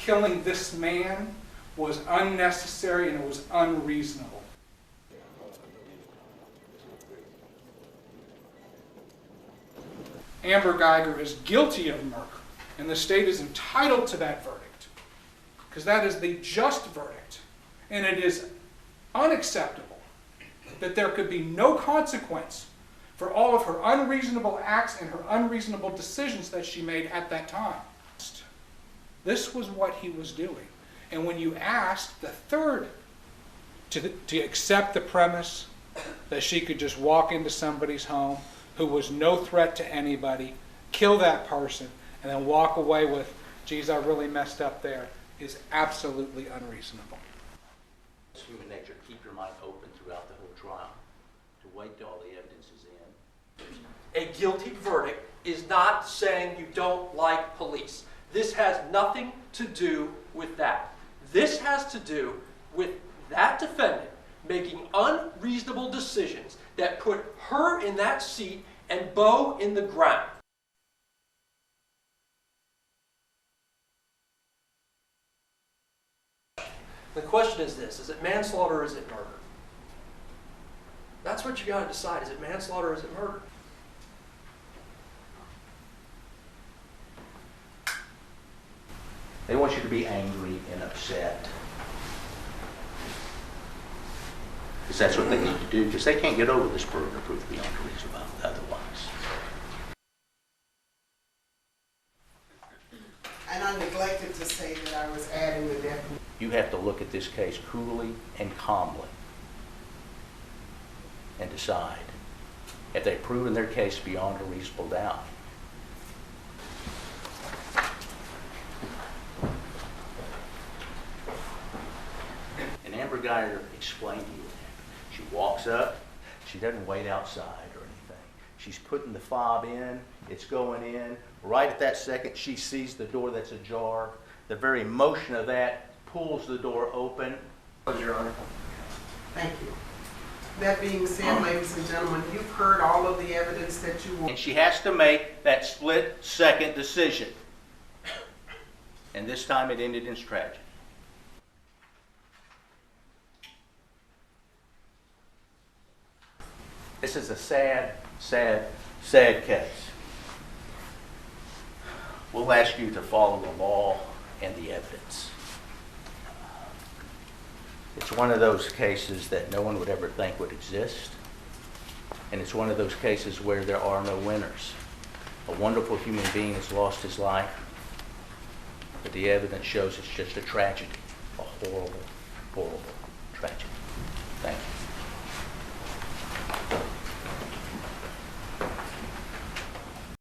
killing this man was unnecessary and it was unreasonable. Amber Guyger is guilty of murder, and the state is entitled to that verdict, because that is the just verdict. And it is unacceptable that there could be no consequence for all of her unreasonable acts and her unreasonable decisions that she made at that time. This was what he was doing. And when you asked the third to accept the premise that she could just walk into somebody's home who was no threat to anybody, kill that person, and then walk away with, geez, I really messed up there, is absolutely unreasonable. It's human nature. Keep your mind open throughout the whole trial. To wait till all the evidence is in. A guilty verdict is not saying you don't like police. This has nothing to do with that. This has to do with that defendant making unreasonable decisions that put her in that seat and Bo in the ground. The question is this: is it manslaughter or is it murder? That's what you got to decide. Is it manslaughter or is it murder? They want you to be angry and upset. Because that's what they need to do, because they can't get over this burden of proof beyond a reasonable doubt otherwise. And I neglected to say that I was adding the definition. You have to look at this case coolly and calmly and decide if they've proven their case beyond a reasonable doubt. And Amber Guyger explained to you what happened. She walks up, she doesn't wait outside or anything. She's putting the fob in, it's going in. Right at that second, she sees the door that's ajar. The very motion of that pulls the door open. Your Honor. Thank you. That being said, ladies and gentlemen, you've heard all of the evidence that you want. And she has to make that split-second decision. And this time it ended in tragedy. This is a sad, sad, sad case. We'll ask you to follow the law and the evidence. It's one of those cases that no one would ever think would exist. And it's one of those cases where there are no winners. A wonderful human being has lost his life, but the evidence shows it's just a tragedy, a horrible, horrible tragedy. Thank you.